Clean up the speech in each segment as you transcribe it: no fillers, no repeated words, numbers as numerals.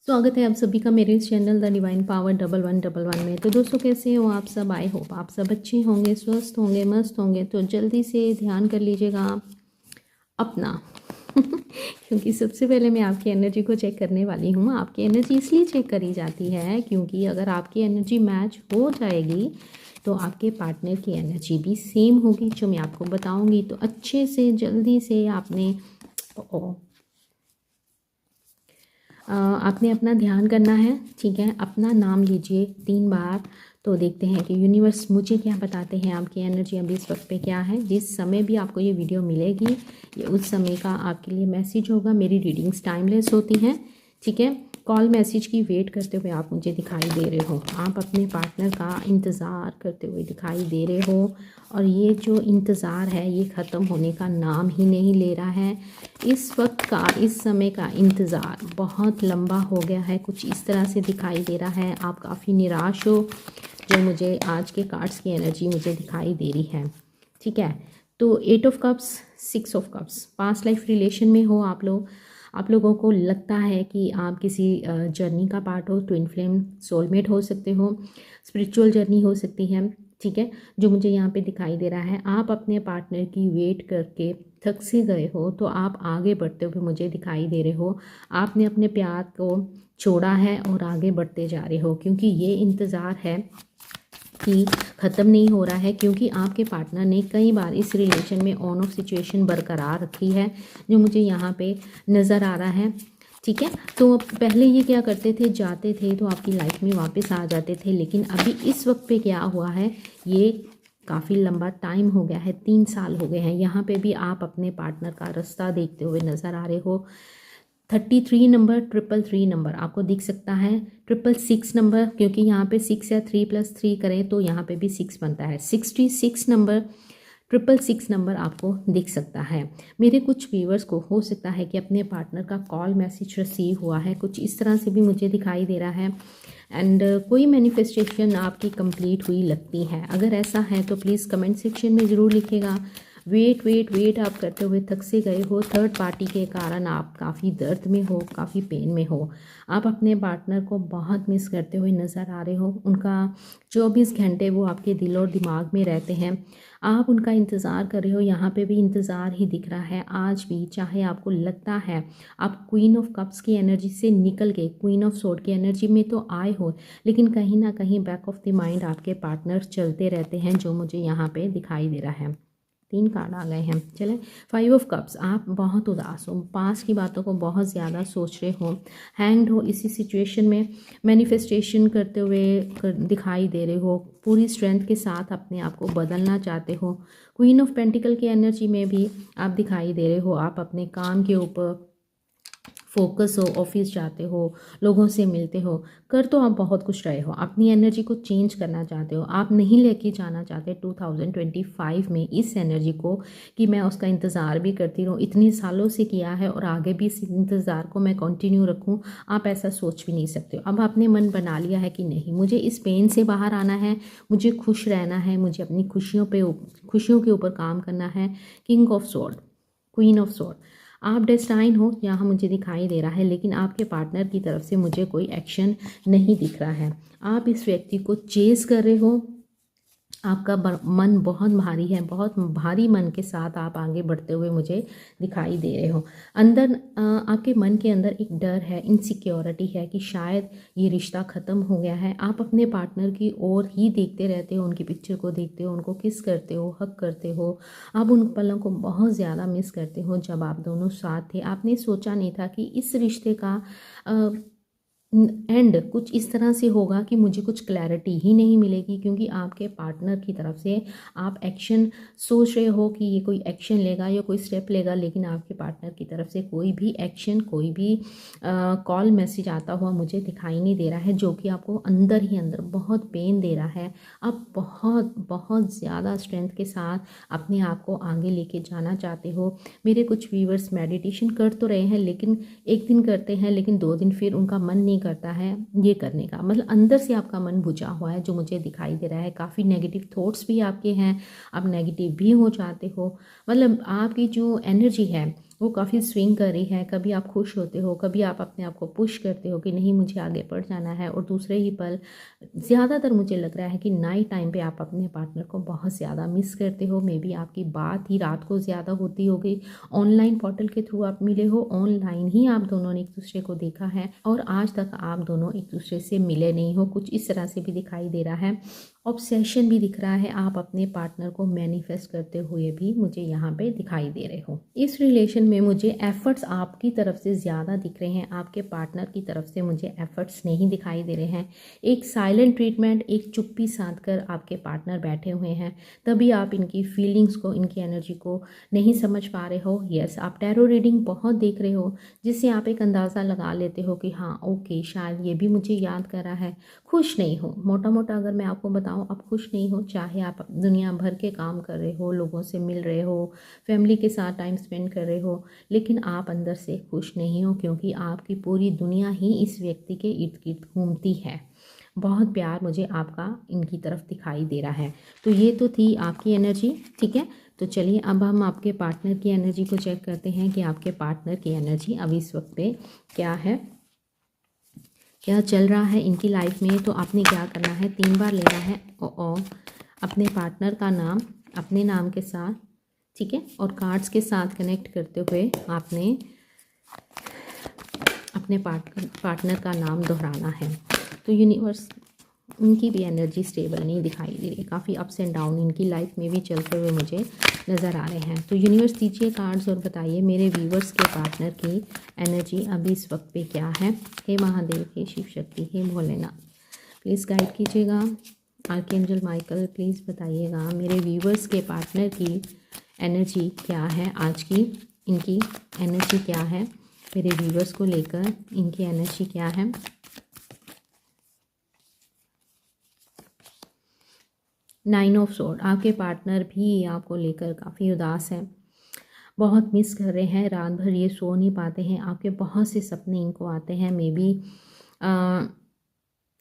स्वागत है आप सभी का मेरे इस चैनल द डिवाइन पावर 1111 में। तो दोस्तों कैसे हो आप सब? आई होप आप सब अच्छे होंगे, स्वस्थ होंगे, मस्त होंगे। तो जल्दी से ध्यान कर लीजिएगा अपना क्योंकि सबसे पहले मैं आपकी एनर्जी को चेक करने वाली हूँ। आपकी एनर्जी इसलिए चेक करी जाती है क्योंकि अगर आपकी एनर्जी मैच हो जाएगी तो आपके पार्टनर की एनर्जी भी सेम होगी, जो मैं आपको बताऊँगी। तो अच्छे से जल्दी से आपने अपना ध्यान करना है, ठीक है। अपना नाम लीजिए 3 बार। तो देखते हैं कि यूनिवर्स मुझे क्या बताते हैं, आपकी एनर्जी अभी इस वक्त पे क्या है। जिस समय भी आपको ये वीडियो मिलेगी ये उस समय का आपके लिए मैसेज होगा। मेरी रीडिंग्स टाइमलेस होती हैं, ठीक है। कॉल मैसेज की वेट करते हुए आप मुझे दिखाई दे रहे हो, आप अपने पार्टनर का इंतज़ार करते हुए दिखाई दे रहे हो। और ये जो इंतज़ार है ये ख़त्म होने का नाम ही नहीं ले रहा है। इस वक्त का, इस समय का इंतज़ार बहुत लंबा हो गया है, कुछ इस तरह से दिखाई दे रहा है। आप काफ़ी निराश हो, जो मुझे आज के कार्ड्स की एनर्जी मुझे दिखाई दे रही है, ठीक है। तो 8 of cups, 6 of cups, past life relation में हो आप लोग। आप लोगों को लगता है कि आप किसी जर्नी का पार्ट हो, ट्विन फ्लेम, सोलमेट हो सकते हो, स्पिरिचुअल जर्नी हो सकती है, ठीक है। जो मुझे यहाँ पे दिखाई दे रहा है, आप अपने पार्टनर की वेट करके थक से गए हो तो आप आगे बढ़ते हुए मुझे दिखाई दे रहे हो। आपने अपने प्यार को छोड़ा है और आगे बढ़ते जा रहे हो, क्योंकि ये इंतज़ार है कि ख़त्म नहीं हो रहा है, क्योंकि आपके पार्टनर ने कई बार इस रिलेशन में ऑन ऑफ सिचुएशन बरकरार रखी है, जो मुझे यहाँ पे नज़र आ रहा है, ठीक है। तो पहले ये क्या करते थे, जाते थे तो आपकी लाइफ में वापस आ जाते थे, लेकिन अभी इस वक्त पे क्या हुआ है, ये काफ़ी लंबा टाइम हो गया है, 3 साल हो गए हैं। यहाँ पे भी आप अपने पार्टनर का रास्ता देखते हुए नज़र आ रहे हो। 33 नंबर, 333 नंबर आपको दिख सकता है। 666 नंबर, क्योंकि यहाँ पे 6 या 3 + 3 करें तो यहाँ पे भी 6 बनता है। 66 नंबर, 666 नंबर आपको दिख सकता है। मेरे कुछ व्यूअर्स को हो सकता है कि अपने पार्टनर का कॉल मैसेज रिसीव हुआ है, कुछ इस तरह से भी मुझे दिखाई दे रहा है। एंड कोई मैनिफेस्टेशन आपकी कंप्लीट हुई लगती है। अगर ऐसा है तो प्लीज़ कमेंट सेक्शन में ज़रूर लिखिएगा। वेट आप करते हुए थक से गए हो। थर्ड पार्टी के कारण आप काफ़ी दर्द में हो, काफ़ी पेन में हो। आप अपने पार्टनर को बहुत मिस करते हुए नज़र आ रहे हो। उनका 24 घंटे वो आपके दिल और दिमाग में रहते हैं। आप उनका इंतज़ार कर रहे हो, यहाँ पे भी इंतज़ार ही दिख रहा है आज भी। चाहे आपको लगता है आप क्वीन ऑफ कप्स की एनर्जी से निकल के क्वीन ऑफ सोर्ड की एनर्जी में तो आए हो, लेकिन कहीं ना कहीं बैक ऑफ द माइंड आपके पार्टनर चलते रहते हैं, जो मुझे यहाँ पे दिखाई दे रहा है। 3 कार्ड आ गए हैं। चले 5 ऑफ कप्स, आप बहुत उदास हो, पास की बातों को बहुत ज़्यादा सोच रहे हो, हैंग्ड हो। इसी सिचुएशन में मैनिफेस्टेशन करते हुए दिखाई दे रहे हो, पूरी स्ट्रेंथ के साथ अपने आप को बदलना चाहते हो। क्वीन ऑफ पेंटिकल की एनर्जी में भी आप दिखाई दे रहे हो, आप अपने काम के ऊपर फोकस हो, ऑफिस जाते हो, लोगों से मिलते हो, कर तो आप बहुत कुछ रहे हो, अपनी एनर्जी को चेंज करना चाहते हो। आप नहीं लेके जाना चाहते 2025 में इस एनर्जी को कि मैं उसका इंतज़ार भी करती रहूँ, इतने सालों से किया है और आगे भी इस इंतज़ार को मैं कंटिन्यू रखूँ। आप ऐसा सोच भी नहीं सकते हो। अब आपने मन बना लिया है कि नहीं, मुझे इस पेन से बाहर आना है, मुझे खुश रहना है, मुझे अपनी खुशियों के ऊपर काम करना है। King of sword, queen of sword, आप डेस्टाइन हो यहाँ मुझे दिखाई दे रहा है, लेकिन आपके पार्टनर की तरफ से मुझे कोई एक्शन नहीं दिख रहा है। आप इस व्यक्ति को चेस कर रहे हो, आपका मन बहुत भारी है, बहुत भारी मन के साथ आप आगे बढ़ते हुए मुझे दिखाई दे रहे हो। अंदर आपके मन के अंदर एक डर है, इनसिक्योरिटी है कि शायद ये रिश्ता ख़त्म हो गया है। आप अपने पार्टनर की ओर ही देखते रहते हो, उनकी पिक्चर को देखते हो, उनको किस करते हो, हक करते हो। आप उन पलों को बहुत ज़्यादा मिस करते हो जब आप दोनों साथ थे। आपने सोचा नहीं था कि इस रिश्ते का एंड कुछ इस तरह से होगा कि मुझे कुछ क्लैरिटी ही नहीं मिलेगी, क्योंकि आपके पार्टनर की तरफ से आप एक्शन सोच रहे हो कि ये कोई एक्शन लेगा या कोई स्टेप लेगा, लेकिन आपके पार्टनर की तरफ से कोई भी एक्शन, कोई भी कॉल मैसेज आता हुआ मुझे दिखाई नहीं दे रहा है, जो कि आपको अंदर ही अंदर बहुत पेन दे रहा है। आप बहुत बहुत ज़्यादा स्ट्रेंथ के साथ अपने आप को आगे लेके जाना चाहते हो। मेरे कुछ व्यूअर्स मेडिटेशन कर तो रहे हैं, लेकिन एक दिन करते हैं, लेकिन 2 दिन फिर उनका मन नहीं करता है ये करने का। मतलब अंदर से आपका मन बुझा हुआ है, जो मुझे दिखाई दे रहा है। काफ़ी नेगेटिव थॉट्स भी आपके हैं, आप नेगेटिव भी हो जाते हो। मतलब आपकी जो एनर्जी है वो काफ़ी स्विंग कर रही है। कभी आप खुश होते हो, कभी आप अपने आप को पुश करते हो कि नहीं मुझे आगे बढ़ जाना है, और दूसरे ही पल ज़्यादातर मुझे लग रहा है कि नाइट टाइम पे आप अपने पार्टनर को बहुत ज़्यादा मिस करते हो। मे बी आपकी बात ही रात को ज़्यादा होती होगी, ऑनलाइन पोर्टल के थ्रू आप मिले हो, ऑनलाइन ही आप दोनों ने एक दूसरे को देखा है और आज तक आप दोनों एक दूसरे से मिले नहीं हो, कुछ इस तरह से भी दिखाई दे रहा है। ऑब्सेशन भी दिख रहा है, आप अपने पार्टनर को मैनिफेस्ट करते हुए भी मुझे यहाँ पे दिखाई दे रहे हो। इस रिलेशन में मुझे एफर्ट्स आपकी तरफ से ज़्यादा दिख रहे हैं, आपके पार्टनर की तरफ से मुझे एफर्ट्स नहीं दिखाई दे रहे हैं। एक साइलेंट ट्रीटमेंट, एक चुप्पी साध कर आपके पार्टनर बैठे हुए हैं, तभी आप इनकी फीलिंग्स को, इनकी एनर्जी को नहीं समझ पा रहे हो। यस, आप टैरो रीडिंग बहुत देख रहे हो, जिससे आप एक अंदाज़ा लगा लेते हो कि हाँ ओके, शायद ये भी मुझे याद कर रहा है। खुश नहीं हो, मोटा मोटा अगर मैं आपको बताऊं, आप खुश नहीं हो, चाहे आप दुनिया भर के काम कर रहे हो, लोगों से मिल रहे हो, फैमिली के साथ टाइम स्पेंड कर रहे हो, लेकिन आप अंदर से खुश नहीं हो, क्योंकि आपकी पूरी दुनिया ही इस व्यक्ति के इर्द गिर्द घूमती है। बहुत प्यार मुझे आपका इनकी तरफ दिखाई दे रहा है। तो ये तो थी आपकी एनर्जी, ठीक है। तो चलिए अब हम आपके पार्टनर की एनर्जी को चेक करते हैं कि आपके पार्टनर की एनर्जी अभी इस वक्त पे क्या है, क्या चल रहा है इनकी लाइफ में। तो आपने क्या करना है, 3 बार लेना है और अपने पार्टनर का नाम अपने नाम के साथ, ठीक है, और कार्ड्स के साथ कनेक्ट करते हुए आपने अपने पार्टनर का नाम दोहराना है। तो यूनिवर्स, उनकी भी एनर्जी स्टेबल नहीं दिखाई दे रही, काफ़ी अप्स एंड डाउन इनकी लाइफ में भी चलते हुए मुझे नज़र आ रहे हैं। तो यूनिवर्स दीजिए कार्ड्स और बताइए मेरे व्यूवर्स के पार्टनर की एनर्जी अभी इस वक्त पे क्या है। हे महादेव, हे शिव शक्ति, हे भोलेनाथ, प्लीज़ गाइड कीजिएगा। आर्कएंजल माइकल प्लीज़ बताइएगा मेरे व्यूवर्स के पार्टनर की एनर्जी क्या है आज की, इनकी एनर्जी क्या है, मेरे व्यूवर्स को लेकर इनकी एनर्जी क्या है। नाइन ऑफ स्वॉर्ड, आपके पार्टनर भी आपको लेकर काफ़ी उदास है, बहुत मिस कर रहे हैं, रात भर ये सो नहीं पाते हैं, आपके बहुत से सपने इनको आते हैं। May be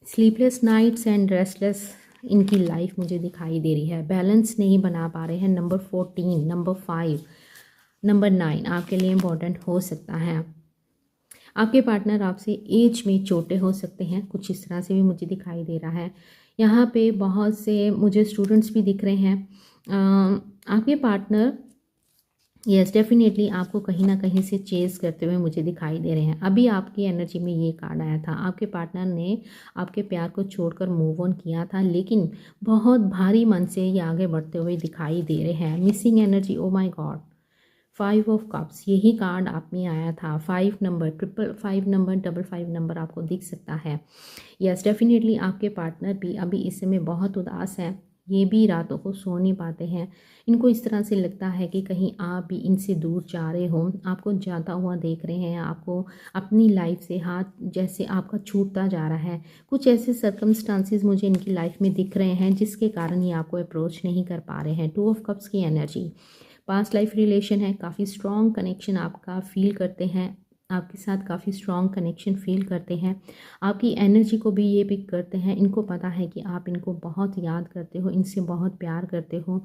sleepless nights and restless इनकी लाइफ मुझे दिखाई दे रही है, बैलेंस नहीं बना पा रहे हैं। नंबर 14, नंबर 5, नंबर 9 आपके लिए इम्पोर्टेंट हो सकता है। आपके पार्टनर आपसे एज में छोटे हो सकते हैं, कुछ इस तरह से भी मुझे दिखाई दे रहा है। यहाँ पे बहुत से मुझे स्टूडेंट्स भी दिख रहे हैं। आपके पार्टनर यस डेफिनेटली आपको कहीं ना कहीं से चेज़ करते हुए मुझे दिखाई दे रहे हैं। अभी आपकी एनर्जी में ये कार्ड आया था, आपके पार्टनर ने आपके प्यार को छोड़कर मूव ऑन किया था, लेकिन बहुत भारी मन से ये आगे बढ़ते हुए दिखाई दे रहे हैं। Missing energy, oh my God, 5 of cups, यही कार्ड आप में आया था। 5 नंबर, 555 नंबर, 55 नंबर आपको दिख सकता है। यस डेफिनेटली आपके पार्टनर भी अभी इस समय बहुत उदास है, ये भी रातों को सो नहीं पाते हैं। इनको इस तरह से लगता है कि कहीं आप भी इनसे दूर जा रहे हो, आपको जाता हुआ देख रहे हैं, आपको अपनी लाइफ से हाथ जैसे आपका छूटता जा रहा है। कुछ ऐसे सर्कमस्टांसिस मुझे इनकी लाइफ में दिख रहे हैं जिसके कारण ये आपको अप्रोच नहीं कर पा रहे हैं। 2 ऑफ कप्स की एनर्जी, पास्ट लाइफ रिलेशन है, काफ़ी स्ट्रॉन्ग कनेक्शन आपका फील करते हैं, आपके साथ काफ़ी स्ट्रॉन्ग कनेक्शन फील करते हैं, आपकी एनर्जी को भी ये पिक करते हैं। इनको पता है कि आप इनको बहुत याद करते हो, इनसे बहुत प्यार करते हो,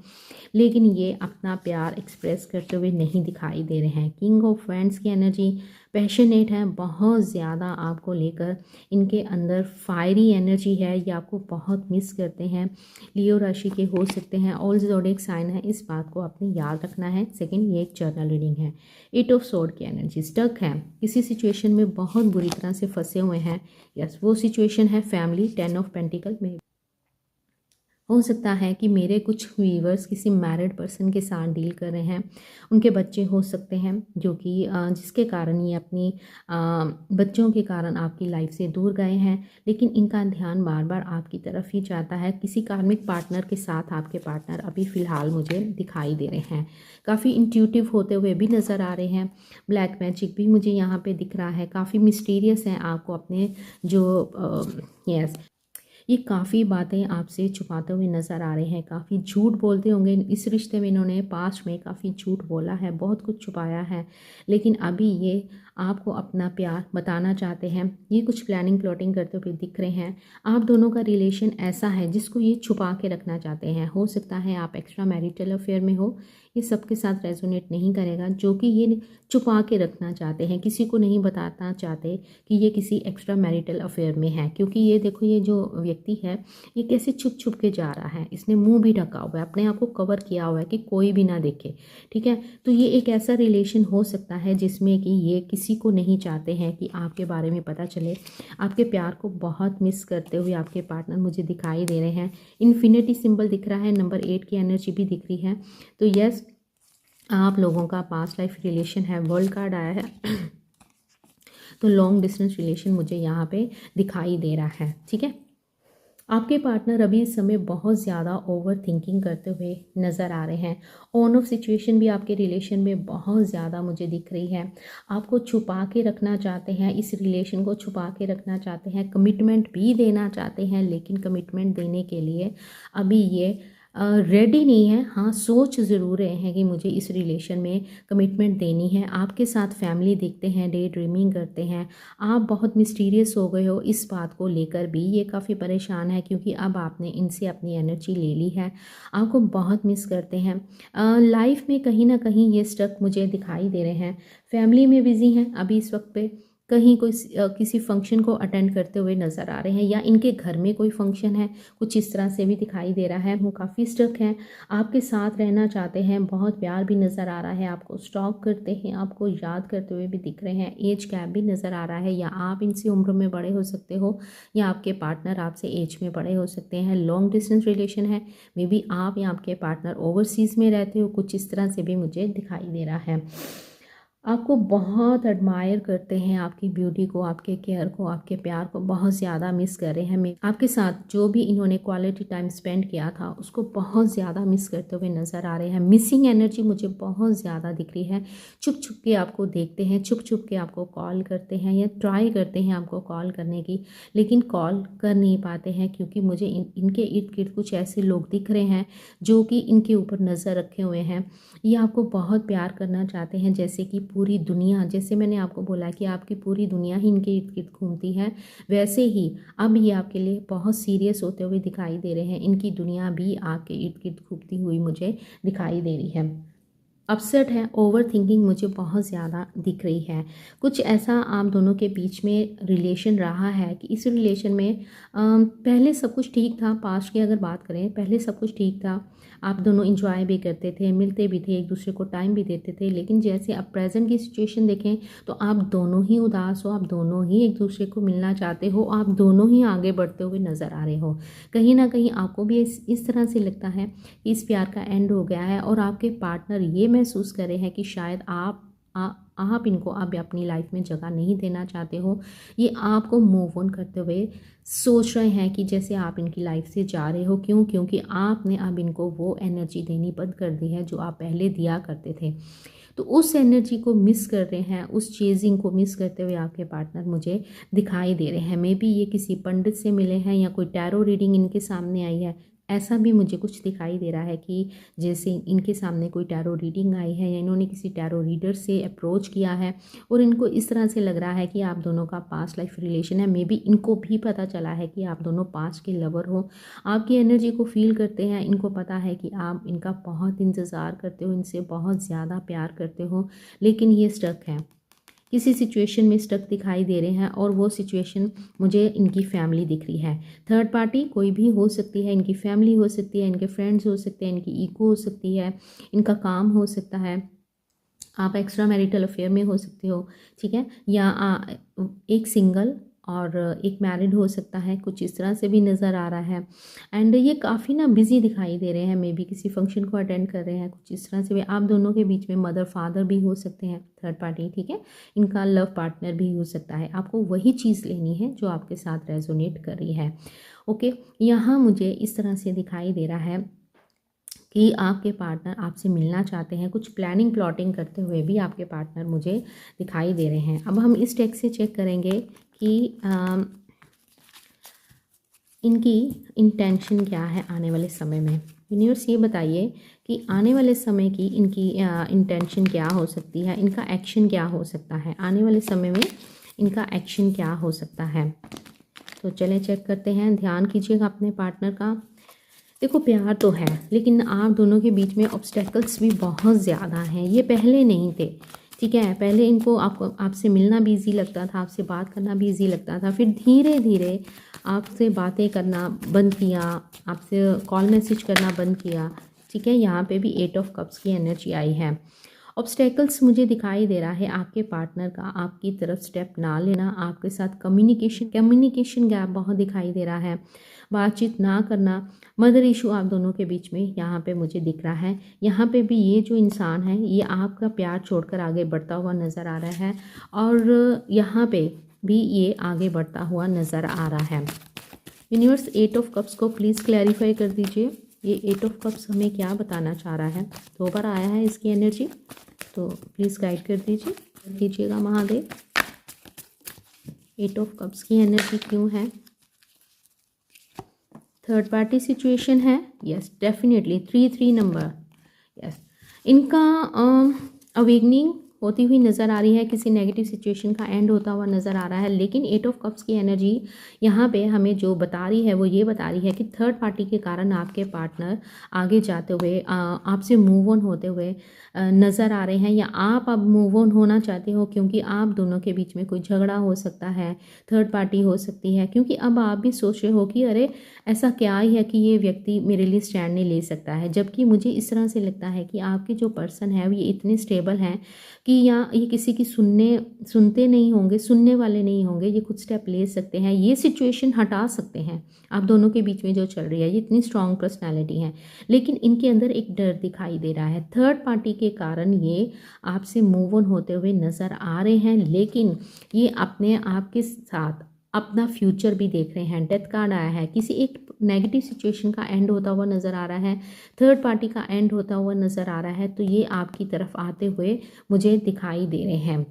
लेकिन ये अपना प्यार एक्सप्रेस करते हुए नहीं दिखाई दे रहे हैं। किंग ऑफ वैंड्स की एनर्जी, पैशनेट है बहुत ज़्यादा आपको लेकर, इनके अंदर फायरी एनर्जी है, ये आपको बहुत मिस करते हैं। लियो राशि के हो सकते हैं, ऑल ज़ोडिएक साइन है, इस बात को आपने याद रखना है। सेकंड, ये एक जर्नल रीडिंग है। 8 ऑफ स्वॉर्ड की एनर्जी, स्टक है, किसी सिचुएशन में बहुत बुरी तरह से फंसे हुए हैं। यस, वो सिचुएशन है फैमिली। 10 ऑफ पेंटिकल में हो सकता है कि मेरे कुछ व्यूअर्स किसी मैरिड पर्सन के साथ डील कर रहे हैं, उनके बच्चे हो सकते हैं जो कि जिसके कारण ये अपनी बच्चों के कारण आपकी लाइफ से दूर गए हैं, लेकिन इनका ध्यान बार बार आपकी तरफ ही जाता है। किसी कार्मिक पार्टनर के साथ आपके पार्टनर अभी फ़िलहाल मुझे दिखाई दे रहे हैं, काफ़ी इंट्यूटिव होते हुए भी नज़र आ रहे हैं। ब्लैक मैजिक भी मुझे यहाँ पे दिख रहा है, काफ़ी मिस्टीरियस हैं, आपको अपने जो यस ये काफ़ी बातें आपसे छुपाते हुए नज़र आ रहे हैं, काफ़ी झूठ बोलते होंगे इस रिश्ते में। इन्होंने पास्ट में काफ़ी झूठ बोला है, बहुत कुछ छुपाया है, लेकिन अभी ये आपको अपना प्यार बताना चाहते हैं। ये कुछ प्लानिंग प्लॉटिंग करते हुए दिख रहे हैं। आप दोनों का रिलेशन ऐसा है जिसको ये छुपा के रखना चाहते हैं। हो सकता है आप एक्स्ट्रा मैरिटल अफेयर में हो, ये सबके साथ रेजोनेट नहीं करेगा, जो कि ये छुपा के रखना चाहते हैं, किसी को नहीं बताना चाहते कि ये किसी एक्स्ट्रा मैरिटल अफेयर में है। क्योंकि ये देखो, ये जो व्यक्ति है ये कैसे छुप छुप के जा रहा है, इसने मुंह भी ढका हुआ है, अपने आप को कवर किया हुआ है कि कोई भी ना देखे, ठीक है। तो ये एक ऐसा रिलेशन हो सकता है जिसमें कि ये किसी को नहीं चाहते हैं कि आपके बारे में पता चले। आपके प्यार को बहुत मिस करते हुए आपके पार्टनर मुझे दिखाई दे रहे हैं। इन्फिनिटी सिंबल दिख रहा है, नंबर 8 की एनर्जी भी दिख रही है। तो यस, आप लोगों का पास्ट लाइफ रिलेशन है, वर्ल्ड कार्ड आया है। तो लॉन्ग डिस्टेंस रिलेशन मुझे यहाँ पे दिखाई दे रहा है, ठीक है। आपके पार्टनर अभी इस समय बहुत ज़्यादा ओवर थिंकिंग करते हुए नज़र आ रहे हैं। ऑन ऑफ सिचुएशन भी आपके रिलेशन में बहुत ज़्यादा मुझे दिख रही है। आपको छुपा के रखना चाहते हैं, इस रिलेशन को छुपा के रखना चाहते हैं, कमिटमेंट भी देना चाहते हैं, लेकिन कमिटमेंट देने के लिए अभी ये रेडी नहीं है। हाँ, सोच ज़रूर रहे हैं कि मुझे इस रिलेशन में कमिटमेंट देनी है। आपके साथ फैमिली देखते हैं, डे ड्रीमिंग करते हैं। आप बहुत मिस्टीरियस हो गए हो इस बात को लेकर भी, ये काफ़ी परेशान है क्योंकि अब आपने इनसे अपनी एनर्जी ले ली है। आपको बहुत मिस करते हैं। लाइफ में कहीं ना कहीं ये स्टक मुझे दिखाई दे रहे हैं। फैमिली में बिजी हैं अभी इस वक्त पे, कहीं कोई किसी फंक्शन को अटेंड करते हुए नज़र आ रहे हैं, या इनके घर में कोई फंक्शन है, कुछ इस तरह से भी दिखाई दे रहा है। वो काफ़ी स्टक हैं, आपके साथ रहना चाहते हैं, बहुत प्यार भी नज़र आ रहा है, आपको स्टॉक करते हैं, आपको याद करते हुए भी दिख रहे हैं। एज गैप भी नज़र आ रहा है, या आप इनसे उम्र में बड़े हो सकते हो या आपके पार्टनर आपसे एज में बड़े हो सकते हैं। लॉन्ग डिस्टेंस रिलेशन है, मे बी आप या आपके पार्टनर ओवरसीज़ में रहते हो, कुछ इस तरह से भी मुझे दिखाई दे रहा है। आपको बहुत एडमायर करते हैं, आपकी ब्यूटी को, आपके केयर को, आपके प्यार को बहुत ज़्यादा मिस कर रहे हैं। मैं आपके साथ जो भी इन्होंने क्वालिटी टाइम स्पेंड किया था उसको बहुत ज़्यादा मिस करते हुए नज़र आ रहे हैं। मिसिंग एनर्जी मुझे बहुत ज़्यादा दिख रही है। छुप छुप के आपको देखते हैं, छुप छुप के आपको कॉल करते हैं या ट्राई करते हैं आपको कॉल करने की, लेकिन कॉल कर नहीं पाते हैं क्योंकि मुझे इनके इर्द गिर्द कुछ ऐसे लोग दिख रहे हैं जो कि इनके ऊपर नज़र रखे हुए हैं। ये आपको बहुत प्यार करना चाहते हैं, जैसे कि पूरी दुनिया, जैसे मैंने आपको बोला कि आपकी पूरी दुनिया ही इनके इर्द गिर्द घूमती है, वैसे ही अब ये आपके लिए बहुत सीरियस होते हुए दिखाई दे रहे हैं। इनकी दुनिया भी आपके इर्द गिर्द घूमती हुई मुझे दिखाई दे रही है। अपसेट है, ओवर थिंकिंग मुझे बहुत ज़्यादा दिख रही है। कुछ ऐसा आप दोनों के बीच में रिलेशन रहा है कि इस रिलेशन में पहले सब कुछ ठीक था। पास्ट की अगर बात करें, पहले सब कुछ ठीक था, आप दोनों इंजॉय भी करते थे, मिलते भी थे, एक दूसरे को टाइम भी देते थे। लेकिन जैसे अब प्रेजेंट की सिचुएशन देखें तो आप दोनों ही उदास हो, आप दोनों ही एक दूसरे को मिलना चाहते हो, आप दोनों ही आगे बढ़ते हुए नज़र आ रहे हो। कहीं ना कहीं आपको भी इस तरह से लगता है कि इस प्यार का एंड हो गया है, और आपके पार्टनर ये महसूस कर रहे हैं कि शायद आप इनको अब अपनी लाइफ में जगह नहीं देना चाहते हो। ये आपको मूव ऑन करते हुए सोच रहे हैं कि जैसे आप इनकी लाइफ से जा रहे हो। क्यों? क्योंकि आपने अब इनको वो एनर्जी देनी बंद कर दी है जो आप पहले दिया करते थे। तो उस एनर्जी को मिस कर रहे हैं, उस चेजिंग को मिस करते हुए आपके पार्टनर मुझे दिखाई दे रहे हैं। मे बी ये किसी पंडित से मिले हैं या कोई टैरो रीडिंग इनके सामने आई है, ऐसा भी मुझे कुछ दिखाई दे रहा है कि जैसे इनके सामने कोई टैरो रीडिंग आई है या इन्होंने किसी टैरो रीडर से अप्रोच किया है, और इनको इस तरह से लग रहा है कि आप दोनों का पास्ट लाइफ रिलेशन है। मे बी इनको भी पता चला है कि आप दोनों पास्ट के लवर हो, आपकी एनर्जी को फील करते हैं। इनको पता है कि आप इनका बहुत इंतज़ार करते हो, इनसे बहुत ज़्यादा प्यार करते हो, लेकिन ये स्टक है, किसी सिचुएशन में स्टक दिखाई दे रहे हैं। और वो सिचुएशन मुझे इनकी फैमिली दिख रही है। थर्ड पार्टी कोई भी हो सकती है, इनकी फैमिली हो सकती है, इनके फ्रेंड्स हो सकते हैं, इनकी ईगो हो सकती है, इनका काम हो सकता है, आप एक्स्ट्रा मैरिटल अफेयर में हो सकते हो, ठीक है, या एक सिंगल और एक मैरिड हो सकता है, कुछ इस तरह से भी नज़र आ रहा है। एंड ये काफ़ी ना बिजी दिखाई दे रहे हैं, मे बी किसी फंक्शन को अटेंड कर रहे हैं, कुछ इस तरह से भी। आप दोनों के बीच में मदर फादर भी हो सकते हैं, थर्ड पार्टी, ठीक है, इनका लव पार्टनर भी हो सकता है। आपको वही चीज़ लेनी है जो आपके साथ रेजोनेट कर रही है। ओके, यहाँ मुझे इस तरह से दिखाई दे रहा है कि आपके पार्टनर आपसे मिलना चाहते हैं। कुछ प्लानिंग प्लॉटिंग करते हुए भी आपके पार्टनर मुझे दिखाई दे रहे हैं। अब हम इस टेक्स्ट से चेक करेंगे कि इनकी इंटेंशन क्या है आने वाले समय में। यूनिवर्स ये बताइए कि आने वाले समय की इनकी इंटेंशन क्या हो सकती है, इनका एक्शन क्या हो सकता है, आने वाले समय में इनका एक्शन क्या हो सकता है। तो चलें चेक करते हैं। ध्यान कीजिएगा अपने पार्टनर का। देखो प्यार तो है, लेकिन आप दोनों के बीच में ऑब्स्टेकल्स भी बहुत ज़्यादा हैं। ये पहले नहीं थे, ठीक है। पहले इनको आपसे मिलना भी ईजी लगता था, आपसे बात करना भी ईजी लगता था। फिर धीरे धीरे आपसे बातें करना बंद किया, आपसे कॉल मैसेज करना बंद किया, ठीक है। यहाँ पे भी 8 ऑफ कप्स की एनर्जी आई है। ऑब्स्टेकल्स मुझे दिखाई दे रहा है आपके पार्टनर का आपकी तरफ स्टेप ना लेना, आपके साथ कम्युनिकेशन गैप बहुत दिखाई दे रहा है, बातचीत ना करना, मदर इशू आप दोनों के बीच में यहाँ पे मुझे दिख रहा है। यहाँ पे भी ये जो इंसान है ये आपका प्यार छोड़कर आगे बढ़ता हुआ नज़र आ रहा है, और यहाँ पे भी ये आगे बढ़ता हुआ नज़र आ रहा है। यूनिवर्स 8 ऑफ कप्स को प्लीज़ क्लैरिफाई कर दीजिए, ये 8 ऑफ कप्स हमें क्या बताना चाह रहा है। 2 बार आया है इसकी एनर्जी, तो प्लीज़ गाइड कर दीजिएगा महादेव। 8 ऑफ कप्स की एनर्जी क्यों है? थर्ड पार्टी सिचुएशन है, यस डेफिनेटली 3 नंबर, यस इनका अवेकनिंग होती हुई नज़र आ रही है, किसी नेगेटिव सिचुएशन का एंड होता हुआ नज़र आ रहा है। लेकिन 8 ऑफ कप्स की एनर्जी यहाँ पे हमें जो बता रही है वो ये बता रही है कि थर्ड पार्टी के कारण आपके पार्टनर आगे जाते हुए आपसे मूव ऑन होते हुए नज़र आ रहे हैं, या आप अब मूव ऑन होना चाहते हो, क्योंकि आप दोनों के बीच में कोई झगड़ा हो सकता है, थर्ड पार्टी हो सकती है, क्योंकि अब आप भी सोच रहे हो कि अरे ऐसा क्या ही है कि ये व्यक्ति मेरे लिए स्टैंड नहीं ले सकता है। जबकि मुझे इस तरह से लगता है कि आपके जो पर्सन है ये इतने स्टेबल हैं कि या ये किसी की सुनते नहीं होंगे, सुनने वाले नहीं होंगे, ये खुद स्टेप ले सकते हैं, ये सिचुएशन हटा सकते हैं आप दोनों के बीच में जो चल रही है। ये इतनी स्ट्रॉन्ग पर्सनैलिटी है, लेकिन इनके अंदर एक डर दिखाई दे रहा है। थर्ड पार्टी के कारण ये आपसे मूव ऑन होते हुए नज़र आ रहे हैं, लेकिन ये अपने आप के साथ अपना फ्यूचर भी देख रहे हैं। डेथ कार्ड आया है, किसी एक नेगेटिव सिचुएशन का एंड होता हुआ नज़र आ रहा है, थर्ड पार्टी का एंड होता हुआ नज़र आ रहा है, तो ये आपकी तरफ आते हुए मुझे दिखाई दे रहे हैं।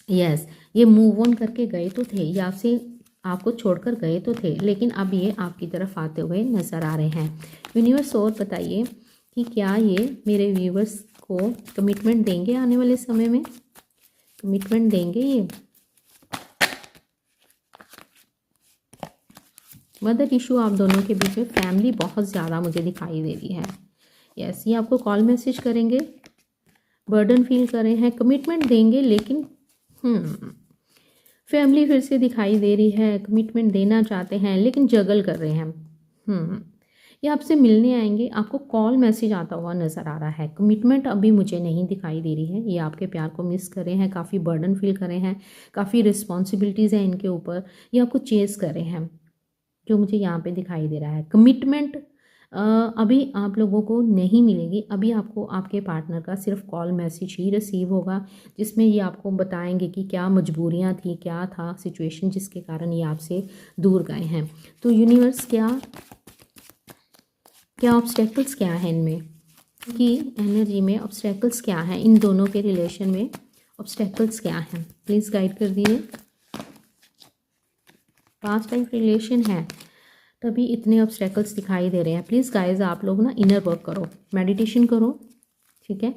यस, ये मूव ऑन करके गए तो थे, या आपसे आपको छोड़कर गए तो थे, लेकिन अब ये आपकी तरफ आते हुए नज़र आ रहे हैं। यूनिवर्स और बताइए कि क्या ये मेरे व्यूवर्स को कमिटमेंट देंगे, आने वाले समय में कमिटमेंट देंगे ये? मदर इशू आप दोनों के बीच में, फैमिली बहुत ज़्यादा मुझे दिखाई दे रही है। यस, ये आपको कॉल मैसेज करेंगे, बर्डन फील कर रहे हैं, कमिटमेंट देंगे, लेकिन फैमिली फिर से दिखाई दे रही है, कमिटमेंट देना चाहते हैं लेकिन जगल कर रहे हैं। ये आपसे मिलने आएंगे, आपको कॉल मैसेज आता हुआ नज़र आ रहा है। कमिटमेंट अभी मुझे नहीं दिखाई दे रही है, ये आपके प्यार को मिस कर रहे हैं, काफ़ी बर्डन फील कर रहे हैं, काफ़ी रिस्पॉन्सिबिलिटीज़ हैं इनके ऊपर, ये आपको चेस कर रहे हैं, जो मुझे यहाँ पे दिखाई दे रहा है। कमिटमेंट अभी आप लोगों को नहीं मिलेगी, अभी आपको आपके पार्टनर का सिर्फ कॉल मैसेज ही रिसीव होगा, जिसमें ये आपको बताएंगे कि क्या मजबूरियाँ थी, क्या था सिचुएशन जिसके कारण ये आपसे दूर गए हैं। तो यूनिवर्स क्या ऑब्स्टेकल्स क्या है इनमें की एनर्जी में, ऑब्स्टेकल्स क्या है इन दोनों के रिलेशन में, ऑब्स्टेकल्स क्या हैं, प्लीज़ गाइड कर दिए। पास्ट लाइफ रिलेशन है तभी इतने ऑब्स्टेकल्स दिखाई दे रहे हैं। प्लीज़ गाइज आप लोग ना इनर वर्क करो, मेडिटेशन करो, ठीक है,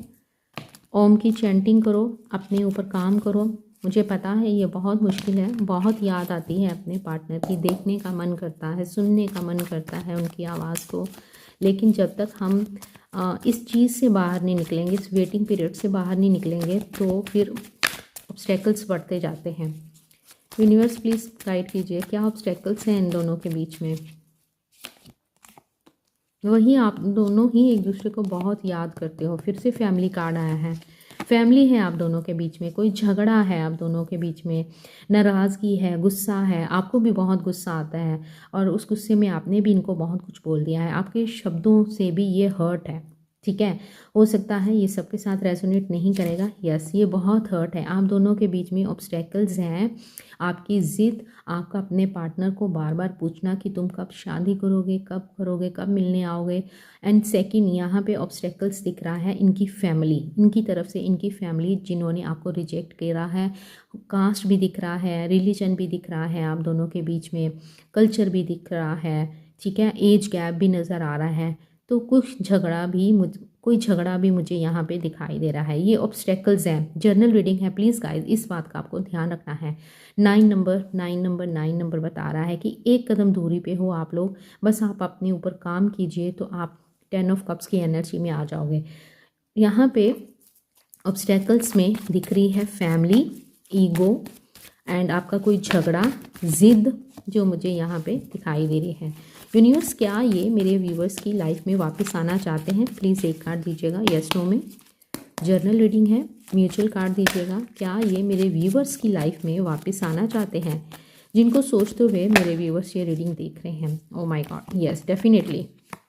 ओम की चैंटिंग करो, अपने ऊपर काम करो। मुझे पता है ये बहुत मुश्किल है, बहुत याद आती है अपने पार्टनर की, देखने का मन करता है, सुनने का मन करता है उनकी आवाज़ को, लेकिन जब तक हम इस चीज़ से बाहर नहीं निकलेंगे, इस वेटिंग पीरियड से बाहर नहीं निकलेंगे, तो फिर ऑब्स्टेकल्स बढ़ते जाते हैं। यूनिवर्स प्लीज़ गाइड कीजिए, क्या ऑब्स्टेकल्स हैं इन दोनों के बीच में। वही आप दोनों ही एक दूसरे को बहुत याद करते हो। फिर से फैमिली कार्ड आया है, फैमिली है आप दोनों के बीच में, कोई झगड़ा है आप दोनों के बीच में, नाराज़गी है, गुस्सा है, आपको भी बहुत गुस्सा आता है और उस गुस्से में आपने भी इनको बहुत कुछ बोल दिया है, आपके शब्दों से भी ये हर्ट है, ठीक है। हो सकता है ये सबके साथ रेजोनेट नहीं करेगा, यस ये बहुत हर्ट है। आप दोनों के बीच में ऑब्स्टेकल्स हैं, आपकी ज़िद, आपका अपने पार्टनर को बार बार पूछना कि तुम कब शादी करोगे, कब मिलने आओगे। एंड सेकंड यहाँ पे ऑब्स्टेकल्स दिख रहा है इनकी फैमिली, इनकी तरफ से इनकी फैमिली जिन्होंने आपको रिजेक्ट किया है। कास्ट भी दिख रहा है, रिलीजन भी दिख रहा है आप दोनों के बीच में, कल्चर भी दिख रहा है, ठीक है, एज गैप भी नज़र आ रहा है। तो कुछ कोई झगड़ा भी मुझे यहाँ पे दिखाई दे रहा है, ये ऑब्स्टेकल्स हैं। जर्नल रीडिंग है, प्लीज़ गाइस इस बात का आपको ध्यान रखना है। 9 नंबर बता रहा है कि एक कदम दूरी पे हो आप लोग, बस आप अपने ऊपर काम कीजिए तो आप 10 ऑफ कप्स की एनर्जी में आ जाओगे। यहाँ पे ऑब्स्टेकल्स में दिख रही है फैमिली, ईगो एंड आपका कोई झगड़ा, ज़िद जो मुझे यहाँ पे दिखाई दे रही है। यूनिवर्स, क्या ये मेरे व्यूवर्स की लाइफ में वापस आना चाहते हैं? प्लीज़ एक कार्ड दीजिएगा यस नो में। जर्नल रीडिंग है, म्यूचुअल कार्ड दीजिएगा। क्या ये मेरे व्यूवर्स की लाइफ में वापस आना चाहते हैं? जिनको सोचते हुए मेरे व्यूवर्स ये रीडिंग देख रहे हैं, oh my God yes definitely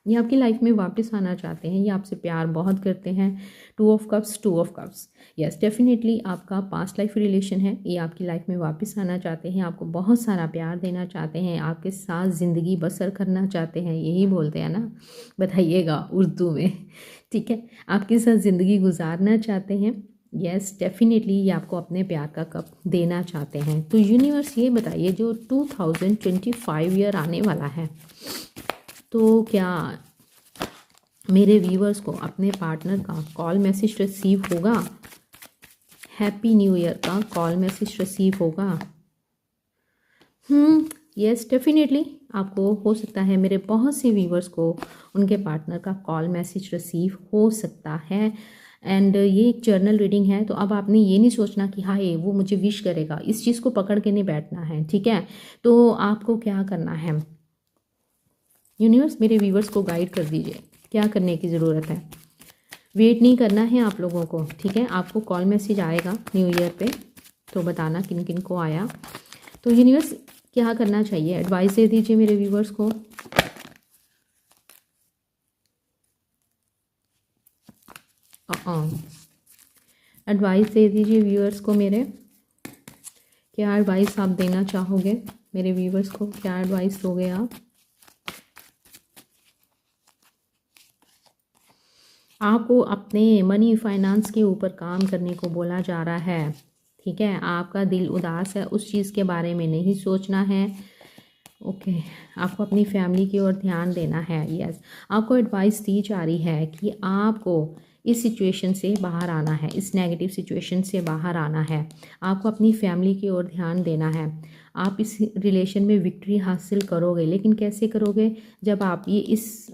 ये आपकी लाइफ में वापस आना चाहते हैं, ये आपसे प्यार बहुत करते हैं। 2 ऑफ कप्स यस डेफिनेटली आपका पास्ट लाइफ रिलेशन है, ये आपकी लाइफ में वापस आना चाहते हैं, आपको बहुत सारा प्यार देना चाहते हैं, आपके साथ ज़िंदगी बसर करना चाहते हैं, यही बोलते हैं ना, बताइएगा उर्दू में, ठीक है, आपके साथ ज़िंदगी गुजारना चाहते हैं। यस डेफिनेटली ये आपको अपने प्यार का कप देना चाहते हैं। तो यूनिवर्स ये बताइए, जो 2025 ईयर आने वाला है, तो क्या मेरे व्यूवर्स को अपने पार्टनर का कॉल मैसेज रिसीव होगा? हैप्पी न्यू ईयर का कॉल मैसेज रिसीव होगा? यस डेफिनेटली आपको हो सकता है, मेरे बहुत से व्यूवर्स को उनके पार्टनर का कॉल मैसेज रिसीव हो सकता है। एंड ये एक जर्नल रीडिंग है, तो अब आपने ये नहीं सोचना कि हाय वो मुझे विश करेगा, इस चीज़ को पकड़ के नहीं बैठना है, ठीक है। तो आपको क्या करना है, यूनिवर्स मेरे व्यूवर्स को गाइड कर दीजिए, क्या करने की ज़रूरत है। वेट नहीं करना है आप लोगों को, ठीक है। आपको कॉल मैसेज आएगा न्यू ईयर पे, तो बताना किन किन को आया। तो यूनिवर्स क्या करना चाहिए, एडवाइस दे दीजिए मेरे व्यूवर्स को। एडवाइस दे दीजिए व्यूअर्स को मेरे, क्या एडवाइस आप देना चाहोगे मेरे व्यूअर्स को, क्या एडवाइस दोगे आप? आपको अपने मनी फाइनेंस के ऊपर काम करने को बोला जा रहा है, ठीक है। आपका दिल उदास है, उस चीज़ के बारे में नहीं सोचना है, ओके। आपको अपनी फैमिली की ओर ध्यान देना है, यस। आपको एडवाइस दी जा रही है कि आपको इस सिचुएशन से बाहर आना है, इस नेगेटिव सिचुएशन से बाहर आना है, आपको अपनी फैमिली की ओर ध्यान देना है। आप इस रिलेशन में विक्ट्री हासिल करोगे, लेकिन कैसे करोगे, जब आप ये इस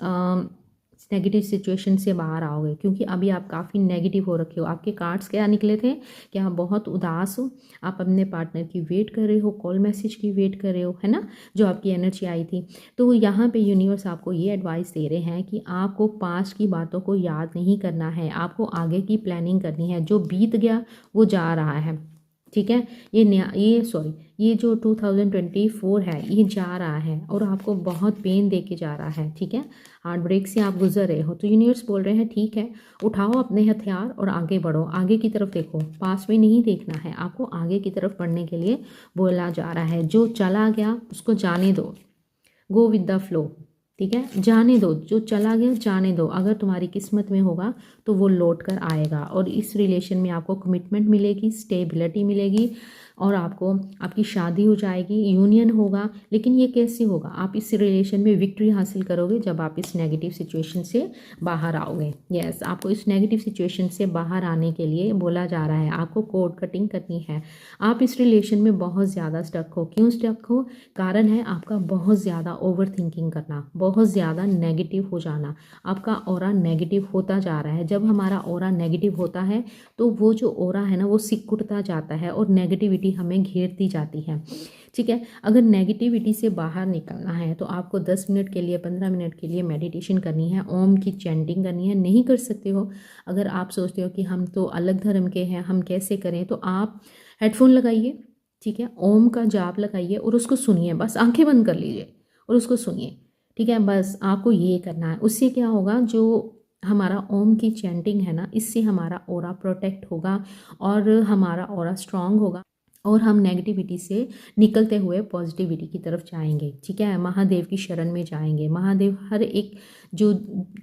नेगेटिव सिचुएशन से बाहर आओगे, क्योंकि अभी आप काफ़ी नेगेटिव हो रखे हो। आपके कार्ड्स क्या निकले थे कि आप बहुत उदास हो, आप अपने पार्टनर की वेट कर रहे हो, कॉल मैसेज की वेट कर रहे हो, है ना, जो आपकी एनर्जी आई थी। तो यहाँ पे यूनिवर्स आपको ये एडवाइस दे रहे हैं कि आपको पास्ट की बातों को याद नहीं करना है, आपको आगे की प्लानिंग करनी है। जो बीत गया वो जा रहा है, ठीक है। ये जो 2024 है ये जा रहा है और आपको बहुत पेन दे के जा रहा है, ठीक है। हार्ट ब्रेक से आप गुजर रहे हो, तो यूनिवर्स बोल रहे हैं ठीक है, उठाओ अपने हथियार और आगे बढ़ो, आगे की तरफ देखो, पास में नहीं देखना है, आपको आगे की तरफ बढ़ने के लिए बोला जा रहा है। जो चला गया उसको जाने दो, गो विद द फ्लो, ठीक है, जाने दो, जो चला गया जाने दो। अगर तुम्हारी किस्मत में होगा तो वो लौट कर आएगा, और इस रिलेशन में आपको कमिटमेंट मिलेगी, स्टेबिलिटी मिलेगी, और आपको आपकी शादी हो जाएगी, यूनियन होगा। लेकिन ये कैसे होगा, आप इस रिलेशन में विक्ट्री हासिल करोगे जब आप इस नेगेटिव सिचुएशन से बाहर आओगे। यस, आपको इस नेगेटिव सिचुएशन से बाहर आने के लिए बोला जा रहा है, आपको कोड कटिंग करनी है। आप इस रिलेशन में बहुत ज़्यादा स्टक हो, क्यों स्टक हो, कारण है आपका बहुत ज़्यादा ओवर थिंकिंग करना, बहुत ज़्यादा नेगेटिव हो जाना। आपका ऑरा नेगेटिव होता जा रहा है। जब हमारा ऑरा नेगेटिव होता है तो वो जो ऑरा है ना वो सिकुड़ता जाता है और नेगेटिविटी हमें घेरती जाती है, ठीक है। अगर नेगेटिविटी से बाहर निकलना है तो आपको 10 मिनट के लिए, 15 मिनट के लिए मेडिटेशन करनी है, ओम की चैंटिंग करनी है। नहीं कर सकते हो, अगर आप सोचते हो कि हम तो अलग धर्म के हैं, हम कैसे करें, तो आप हेडफोन लगाइए, ठीक है, ओम का जाप लगाइए और उसको सुनिए, बस आंखें बंद कर लीजिए और उसको सुनिए, ठीक है। बस आपको ये करना है। उससे क्या होगा, जो हमारा ओम की चैंटिंग है ना, इससे हमारा ऑरा प्रोटेक्ट होगा और हमारा ऑरा स्ट्रांग होगा और हम नेगेटिविटी से निकलते हुए पॉजिटिविटी की तरफ जाएंगे। ठीक है, महादेव की शरण में जाएंगे। महादेव हर एक जो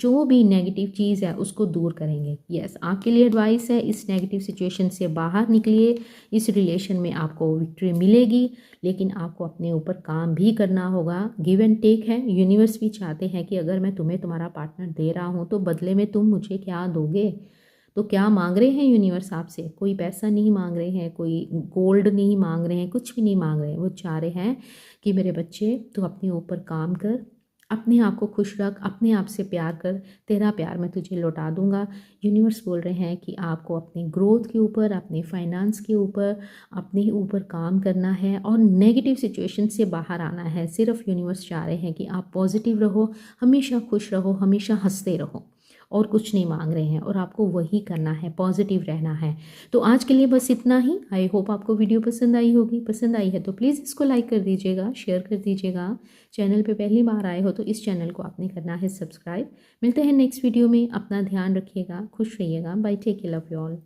जो भी नेगेटिव चीज़ है उसको दूर करेंगे। यस, आपके लिए एडवाइस है, इस नेगेटिव सिचुएशन से बाहर निकलिए। इस रिलेशन में आपको विक्ट्री मिलेगी, लेकिन आपको अपने ऊपर काम भी करना होगा। गिव एंड टेक है। यूनिवर्स भी चाहते हैं कि अगर मैं तुम्हें तुम्हारा पार्टनर दे रहा हूँ तो बदले में तुम मुझे क्या दोगे। तो क्या मांग रहे हैं यूनिवर्स आपसे? कोई पैसा नहीं मांग रहे हैं, कोई गोल्ड नहीं मांग रहे हैं, कुछ भी नहीं मांग रहे हैं। वो चाह रहे हैं कि मेरे बच्चे तू अपने ऊपर काम कर, अपने आप को खुश रख, अपने आप से प्यार कर, तेरा प्यार मैं तुझे लौटा दूंगा। यूनिवर्स बोल रहे हैं कि आपको अपनी ग्रोथ के ऊपर, अपने फाइनेंस के ऊपर, अपने ऊपर काम करना है और नेगेटिव सिचुएशन से बाहर आना है। सिर्फ यूनिवर्स चाह रहे हैं कि आप पॉजिटिव रहो, हमेशा खुश रहो, हमेशा हंसते रहो, और कुछ नहीं मांग रहे हैं। और आपको वही करना है, पॉजिटिव रहना है। तो आज के लिए बस इतना ही। आई होप आपको वीडियो पसंद आई होगी। पसंद आई है तो प्लीज़ इसको लाइक कर दीजिएगा, शेयर कर दीजिएगा। चैनल पे पहली बार आए हो तो इस चैनल को आपने करना है सब्सक्राइब। मिलते हैं नेक्स्ट वीडियो में। अपना ध्यान रखिएगा, खुश रहिएगा। Bye, take care, love you all.